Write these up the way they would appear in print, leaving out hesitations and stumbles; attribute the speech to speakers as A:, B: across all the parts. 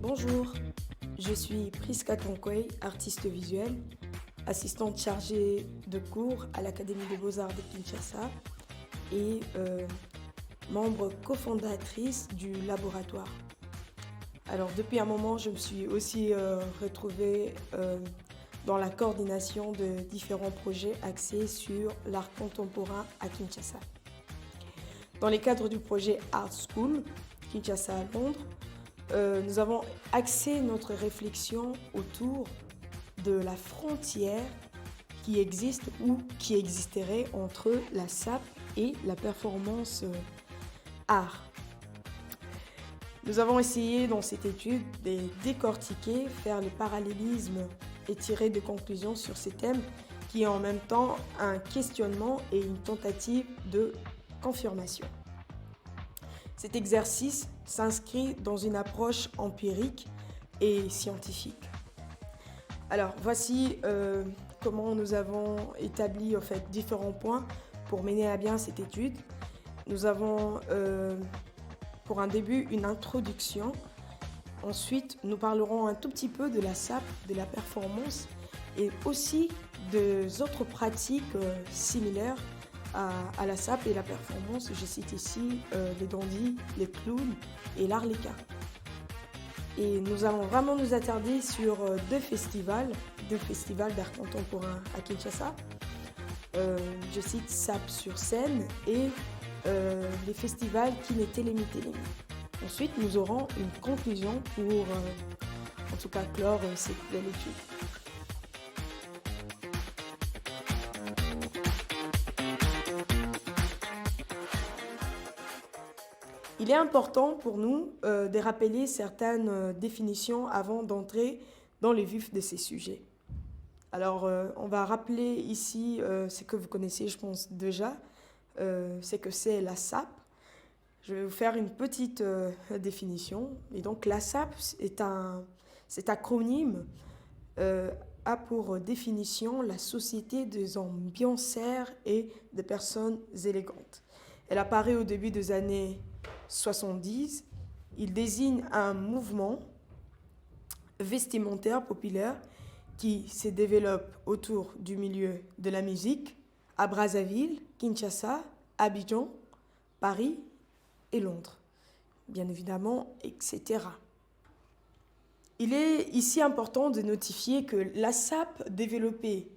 A: Bonjour, je suis Priska Tonkwey, artiste visuelle, assistante chargée de cours à l'Académie des Beaux-Arts de Kinshasa et membre cofondatrice du laboratoire. Alors depuis un moment, je me suis aussi retrouvée dans la coordination de différents projets axés sur l'art contemporain à Kinshasa. Dans les cadres du projet Art School, Kinshasa à Londres, nous avons axé notre réflexion autour de la frontière qui existe ou qui existerait entre la SAP et la performance art. Nous avons essayé dans cette étude de décortiquer, faire les parallélismes et tirer des conclusions sur ces thèmes qui est en même temps un questionnement et une tentative de confirmation. Cet exercice s'inscrit dans une approche empirique et scientifique. Alors voici comment nous avons établi différents points pour mener à bien cette étude. Nous avons pour un début une introduction. Ensuite, nous parlerons un tout petit peu de la SAP, de la performance et aussi des autres pratiques similaires à la SAP et la performance. Je cite ici les dandys, les clowns et l'arlequin. Et nous allons vraiment nous attarder sur deux festivals d'art contemporain à Kinshasa. Je cite SAP sur scène et les festivals Kinétélémi. Ensuite, nous aurons une conclusion pour en tout cas clore cette belle étude. Il est important pour nous de rappeler certaines définitions avant d'entrer dans le vif de ces sujets. Alors, on va rappeler ici ce que vous connaissez, je pense déjà, c'est que c'est la SAP. Je vais vous faire une petite définition. Et donc, la SAP, cet acronyme a pour définition la Société des ambianceurs et des personnes élégantes. Elle apparaît au début des années 70, il désigne un mouvement vestimentaire populaire qui se développe autour du milieu de la musique à Brazzaville, Kinshasa, Abidjan, Paris et Londres, bien évidemment, etc. Il est ici important de notifier que la SAP développée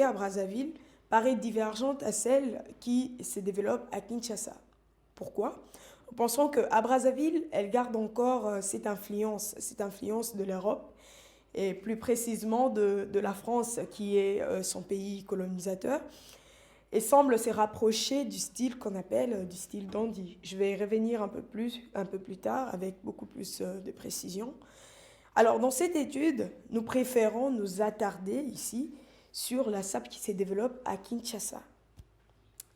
A: à Brazzaville paraît divergente à celle qui se développe à Kinshasa. Pourquoi ? Pensons qu'à Brazzaville, elle garde encore cette influence de l'Europe et plus précisément de la France qui est son pays colonisateur et semble se rapprocher du style qu'on appelle du style dandy. Je vais y revenir un peu plus tard avec beaucoup plus de précision. Alors dans cette étude, nous préférons nous attarder ici sur la SAP qui se développe à Kinshasa.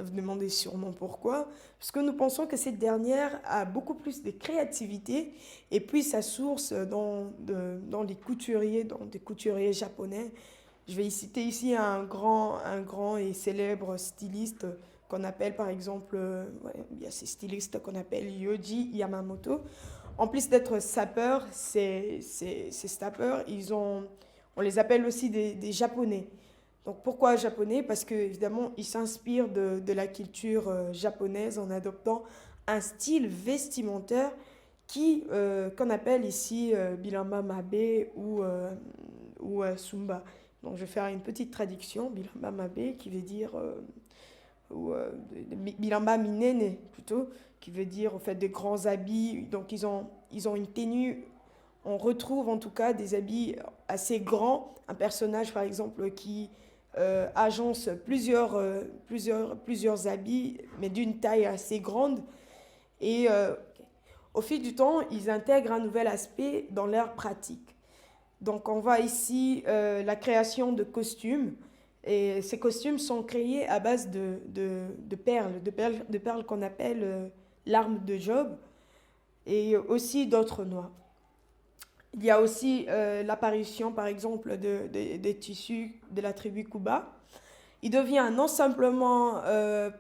A: Vous demandez sûrement pourquoi, parce que nous pensons que cette dernière a beaucoup plus de créativité et puis sa source dans des couturiers japonais. Je vais citer ici un grand et célèbre styliste qu'on appelle par exemple, il y a ces stylistes qu'on appelle Yohji Yamamoto. En plus d'être sapeurs, ces sapeurs, on les appelle aussi des japonais. Donc pourquoi japonais ? Parce qu'évidemment, ils s'inspirent de la culture japonaise en adoptant un style vestimentaire qu'on appelle ici Bilamba Mabe ou Sumba. Donc je vais faire une petite traduction, Bilamba Mabe qui veut dire, Bilamba Minene plutôt, qui veut dire en fait des grands habits. Donc ils ont une tenue, on retrouve en tout cas des habits assez grands. Un personnage par exemple qui agence plusieurs habits, mais d'une taille assez grande. Et au fil du temps, ils intègrent un nouvel aspect dans leur pratique. Donc on voit ici la création de costumes. Et ces costumes sont créés à base de perles qu'on appelle l'arme de Job, et aussi d'autres noix. Il y a aussi l'apparition, par exemple, des tissus de la tribu Kuba. Il devient non simplement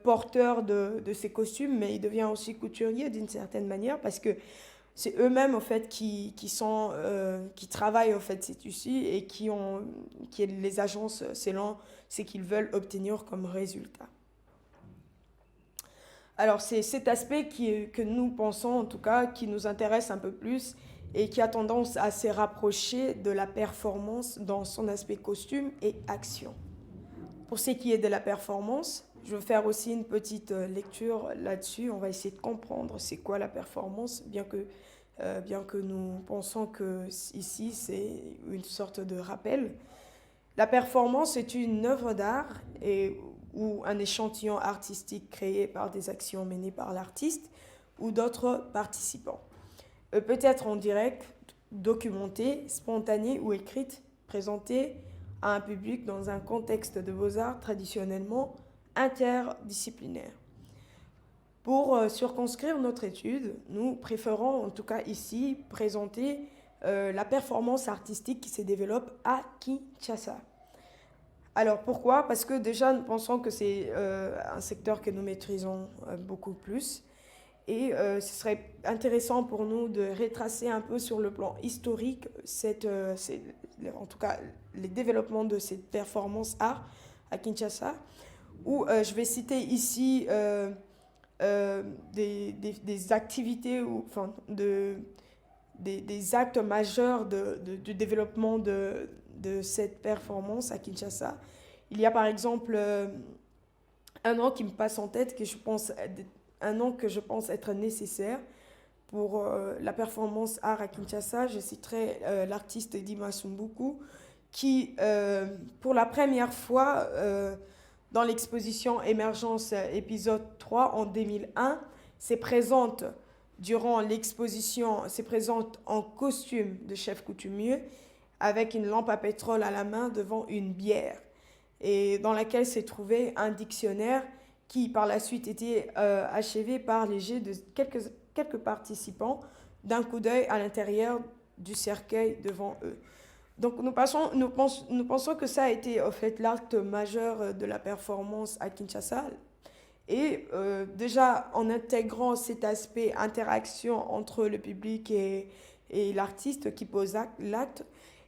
A: porteur de ces costumes, mais il devient aussi couturier d'une certaine manière parce que c'est eux-mêmes, en fait, qui travaillent, en fait, ces tissus et qui les agencent selon ce qu'ils veulent obtenir comme résultat. Alors, c'est cet aspect que nous pensons, en tout cas, qui nous intéresse un peu plus et qui a tendance à se rapprocher de la performance dans son aspect costume et action. Pour ce qui est de la performance, je vais faire aussi une petite lecture là-dessus. On va essayer de comprendre c'est quoi la performance, bien que nous pensons que ici c'est une sorte de rappel. La performance est une œuvre d'art ou un échantillon artistique créé par des actions menées par l'artiste ou d'autres participants. Peut être en direct, documentée, spontanée ou écrite, présentée à un public dans un contexte de beaux-arts traditionnellement interdisciplinaire. Pour circonscrire notre étude, nous préférons en tout cas ici présenter la performance artistique qui se développe à Kinshasa. Alors pourquoi? Parce que déjà nous pensons que c'est un secteur que nous maîtrisons beaucoup plus et ce serait intéressant pour nous de retracer un peu sur le plan historique en tout cas les développements de cette performance art à Kinshasa où je vais citer ici des activités ou enfin des actes majeurs du développement de cette performance à Kinshasa. Il y a par exemple un nom qui me passe en tête, un nom que je pense être nécessaire pour la performance art à Kinshasa. Je citerai l'artiste Dima Sumbuku qui, pour la première fois, dans l'exposition Émergence épisode 3 en 2001, s'est présente en costume de chef coutumier avec une lampe à pétrole à la main devant une bière et dans laquelle s'est trouvé un dictionnaire qui par la suite était achevé par les jets de quelques participants d'un coup d'œil à l'intérieur du cercueil devant eux. Donc nous pensons que ça a été en fait l'acte majeur de la performance à Kinshasa. Et déjà en intégrant cet aspect interaction entre le public et l'artiste qui pose l'acte,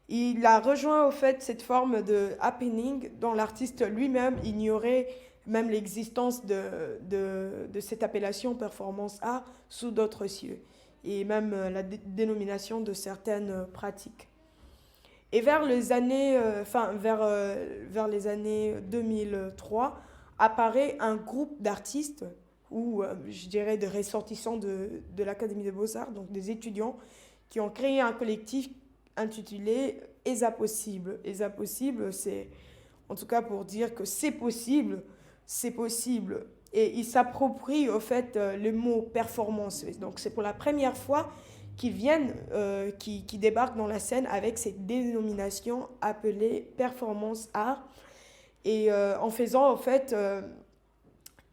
A: il a rejoint au fait cette forme de happening dont l'artiste lui-même ignorait même l'existence de cette appellation performance art sous d'autres cieux et même la dénomination de certaines pratiques. Et vers les années 2003, apparaît un groupe d'artistes, ou je dirais des ressortissants de l'Académie des Beaux-Arts, donc des étudiants, qui ont créé un collectif intitulé ESA Possible. ESA Possible, c'est en tout cas pour dire que c'est possible. Et ils s'approprient au fait le mot performance. Donc c'est pour la première fois qu'ils viennent, qui débarquent dans la scène avec cette dénomination appelée performance art. Et en faisant en fait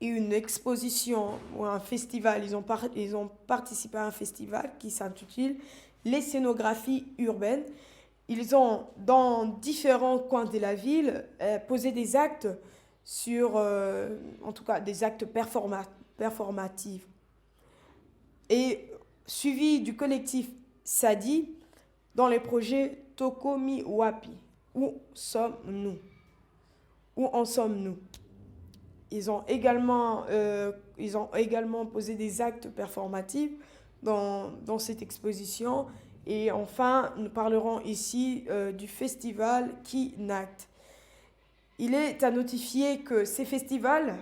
A: une exposition ou un festival, ils ont participé à un festival qui s'intitule Les scénographies urbaines. Ils ont, dans différents coins de la ville, posé des actes en tout cas des actes performatifs. Et suivi du collectif Sadi dans les projets Tokomi Wapi. Où sommes-nous? Où en sommes-nous? Ils ont également posé des actes performatifs dans cette exposition. Et enfin, nous parlerons ici du festival Kinact. Il est à notifier que ces festivals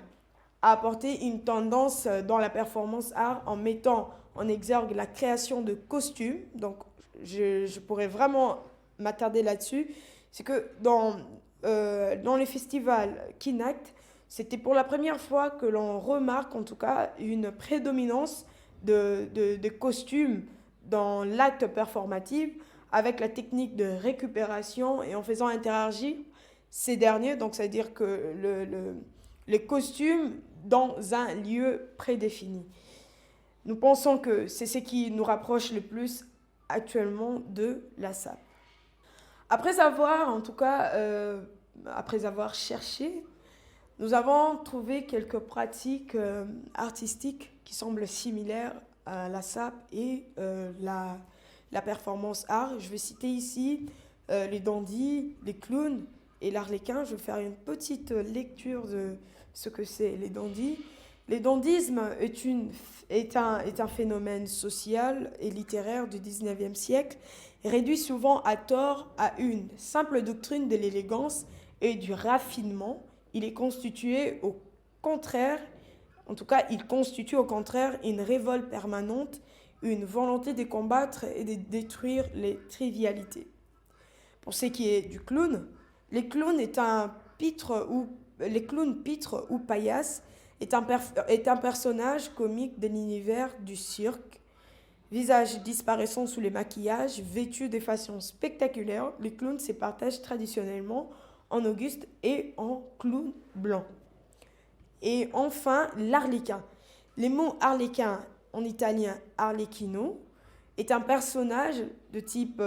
A: a apporté une tendance dans la performance art en mettant en exergue la création de costumes. Donc, je pourrais vraiment m'attarder là-dessus. C'est que dans les festivals Kinact, c'était pour la première fois que l'on remarque en tout cas une prédominance de costumes dans l'acte performatif avec la technique de récupération et en faisant interagir ces derniers. Donc, c'est-à-dire que les costumes dans un lieu prédéfini. Nous pensons que c'est ce qui nous rapproche le plus actuellement de la SAP. Après avoir cherché, nous avons trouvé quelques pratiques artistiques qui semblent similaires à la SAP et la performance art. Je vais citer ici les dandys, les clowns et l'arlequin. Je vais faire une petite lecture de ce que c'est les dandys. Les dandysmes est un phénomène social et littéraire du 19e siècle, réduit souvent à tort à une simple doctrine de l'élégance et du raffinement. Il est constitué au contraire, en tout cas, il constitue au contraire une révolte permanente, une volonté de combattre et de détruire les trivialités. Pour ce qui est du clown, les clowns pitres ou paillasses est un personnage comique de l'univers du cirque. Visage disparaissant sous les maquillages, vêtu de façon spectaculaire, les clowns se partagent traditionnellement en Auguste et en clown blanc. Et enfin, l'arlequin. Le mot arlequin, en italien arlecchino, est un personnage type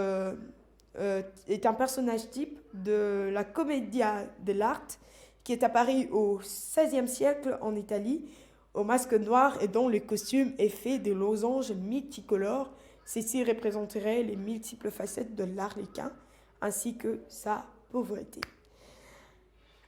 A: de la commedia dell'arte qui est apparu au XVIe siècle en Italie, au masque noir et dont le costume est fait de losanges multicolores. Ceci représenterait les multiples facettes de l'arlequin ainsi que sa pauvreté.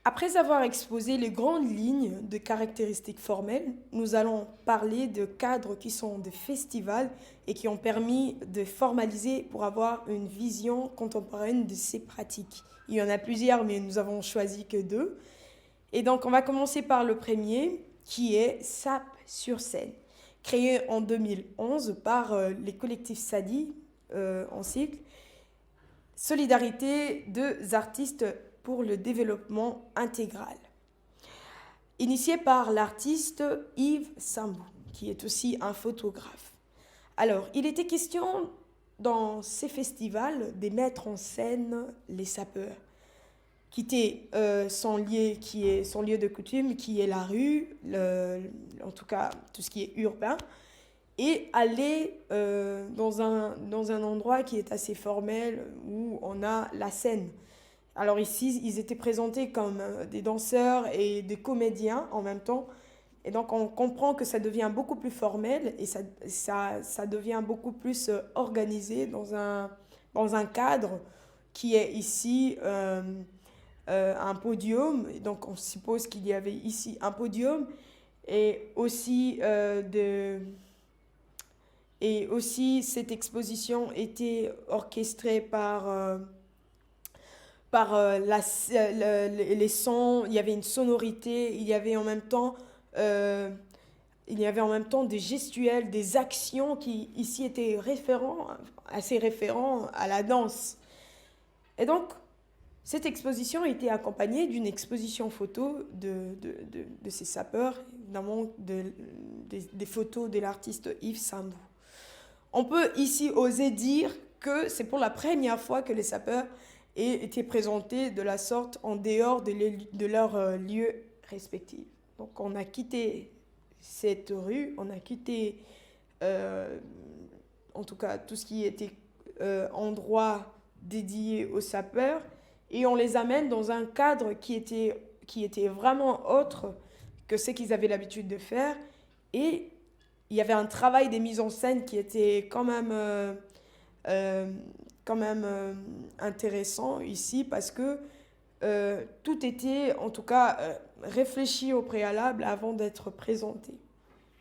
A: Après avoir exposé les grandes lignes de caractéristiques formelles, nous allons parler de cadres qui sont des festivals et qui ont permis de formaliser pour avoir une vision contemporaine de ces pratiques. Il y en a plusieurs, mais nous avons choisi que 2. Et donc, on va commencer par le premier, qui est SAP sur scène, créé en 2011 par les collectifs SADI en cycle, Solidarité des artistes pour le développement intégral. Initié par l'artiste Yves Sambou, qui est aussi un photographe. Alors, il était question dans ces festivals de mettre en scène les sapeurs, quitter son lieu de coutume, qui est la rue, en tout cas tout ce qui est urbain, et aller dans un endroit qui est assez formel, où on a la scène. Alors ici, ils étaient présentés comme des danseurs et des comédiens en même temps. Et donc, on comprend que ça devient beaucoup plus formel et ça devient beaucoup plus organisé dans un cadre qui est ici un podium. Et donc, on suppose qu'il y avait ici un podium et aussi cette exposition était orchestrée par les sons, il y avait une sonorité, il y avait en même temps des gestuels, des actions qui ici étaient assez référents à la danse. Et donc, cette exposition était accompagnée d'une exposition photo de ces sapeurs, évidemment des photos de l'artiste Yves Sambou. On peut ici oser dire que c'est pour la première fois que les sapeurs aient été présentés de la sorte en dehors de leurs lieux respectifs. Donc on a quitté cette rue, on a quitté en tout cas tout ce qui était endroit dédié aux sapeurs et on les amène dans un cadre qui était vraiment autre que ce qu'ils avaient l'habitude de faire. Et il y avait un travail des mises en scène qui était quand même intéressant ici parce que tout était en tout cas réfléchi au préalable avant d'être présenté.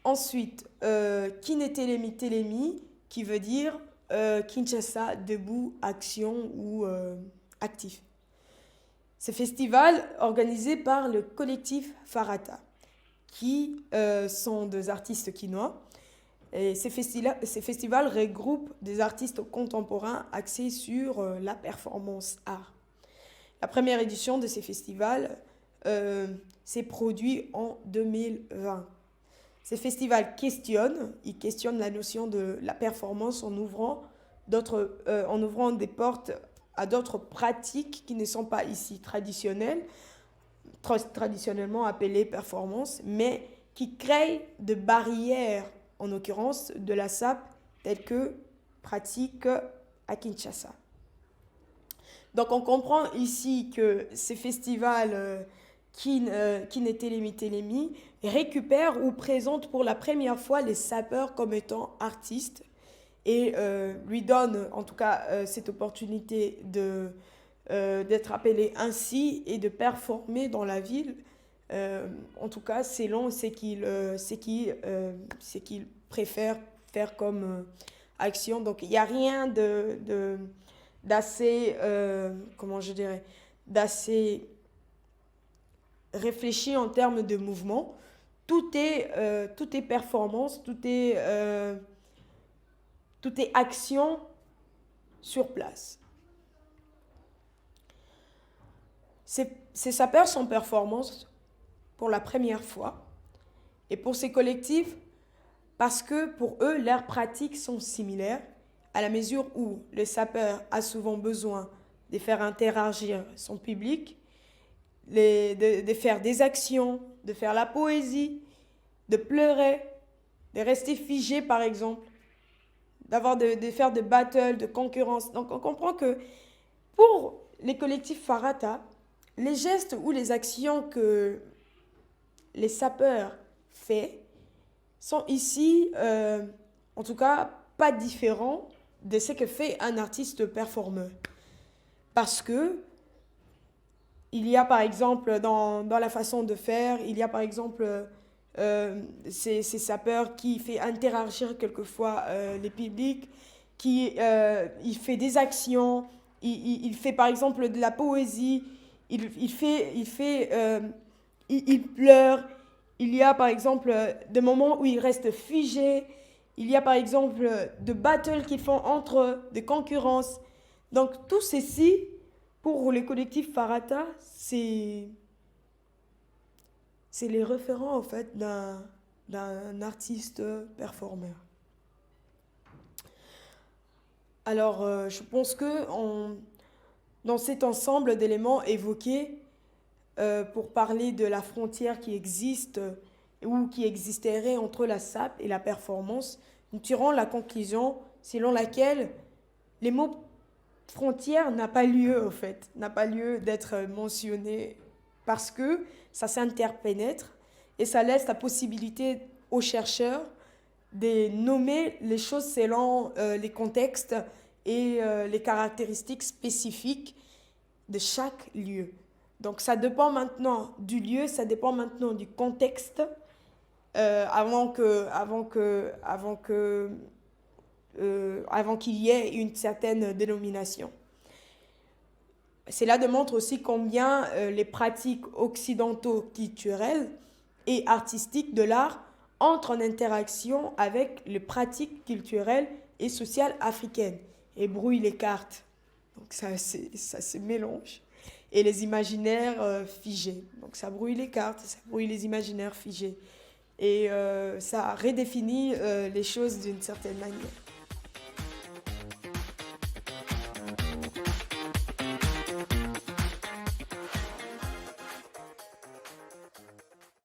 A: Ensuite, Kinetelemi Telemi, qui veut dire Kinshasa, debout, action ou actif. Ce festival organisé par le collectif Farata, qui sont des artistes quinois. Et ces festivals regroupent des artistes contemporains axés sur la performance art. La première édition de ces festivals s'est produite en 2020. Ces festivals questionnent la notion de la performance en ouvrant des portes à d'autres pratiques qui ne sont pas ici traditionnellement appelées performance, mais qui créent des barrières, en l'occurrence de la SAP, telles que pratique à Kinshasa. Donc on comprend ici que ces festivals Kinétélémy récupère ou présente pour la première fois les sapeurs comme étant artistes et lui donne en tout cas cette opportunité d'être appelé ainsi et de performer dans la ville. En tout cas, selon ce qu'il préfère faire comme action. Donc, il n'y a rien d'assez, comment je dirais, d'assez réfléchi en termes de mouvement. Tout est performance, tout est action sur place. Ces sapeurs sont performance pour la première fois. Et pour ces collectifs, parce que pour eux, leurs pratiques sont similaires, à la mesure où le sapeur a souvent besoin de faire interagir son public, de faire des actions, de faire la poésie, de pleurer, de rester figé par exemple, de faire des battles, de concurrence. Donc on comprend que pour les collectifs Farata, les gestes ou les actions que les sapeurs font sont ici, en tout cas, pas différents de ce que fait un artiste performeur. Parce que il y a par exemple dans la façon de faire, il y a par exemple ces sapeurs qui fait interagir quelquefois les publics, il fait des actions, il fait par exemple de la poésie, il pleure, il y a par exemple des moments où il reste figé, il y a par exemple de battles qu'ils font entre eux, de concurrences. Donc tout ceci, pour les collectifs Farata, c'est les référents en fait d'un artiste performeur. Alors je pense que dans cet ensemble d'éléments évoqués, pour parler de la frontière qui existe ou qui existerait entre la SAP et la performance, nous tirons la conclusion selon laquelle les mots frontière n'a pas lieu en fait, n'a pas lieu d'être mentionné parce que ça s'interpénètre et ça laisse la possibilité aux chercheurs de nommer les choses selon les contextes et les caractéristiques spécifiques de chaque lieu. Donc ça dépend maintenant du lieu, ça dépend maintenant du contexte avant qu'il y ait une certaine dénomination. Cela démontre aussi combien les pratiques occidentaux culturelles et artistiques de l'art entrent en interaction avec les pratiques culturelles et sociales africaines et brouillent les cartes. Donc ça se mélange. Et les imaginaires figés. Donc ça brouille les cartes, ça brouille les imaginaires figés. Et ça redéfinit les choses d'une certaine manière.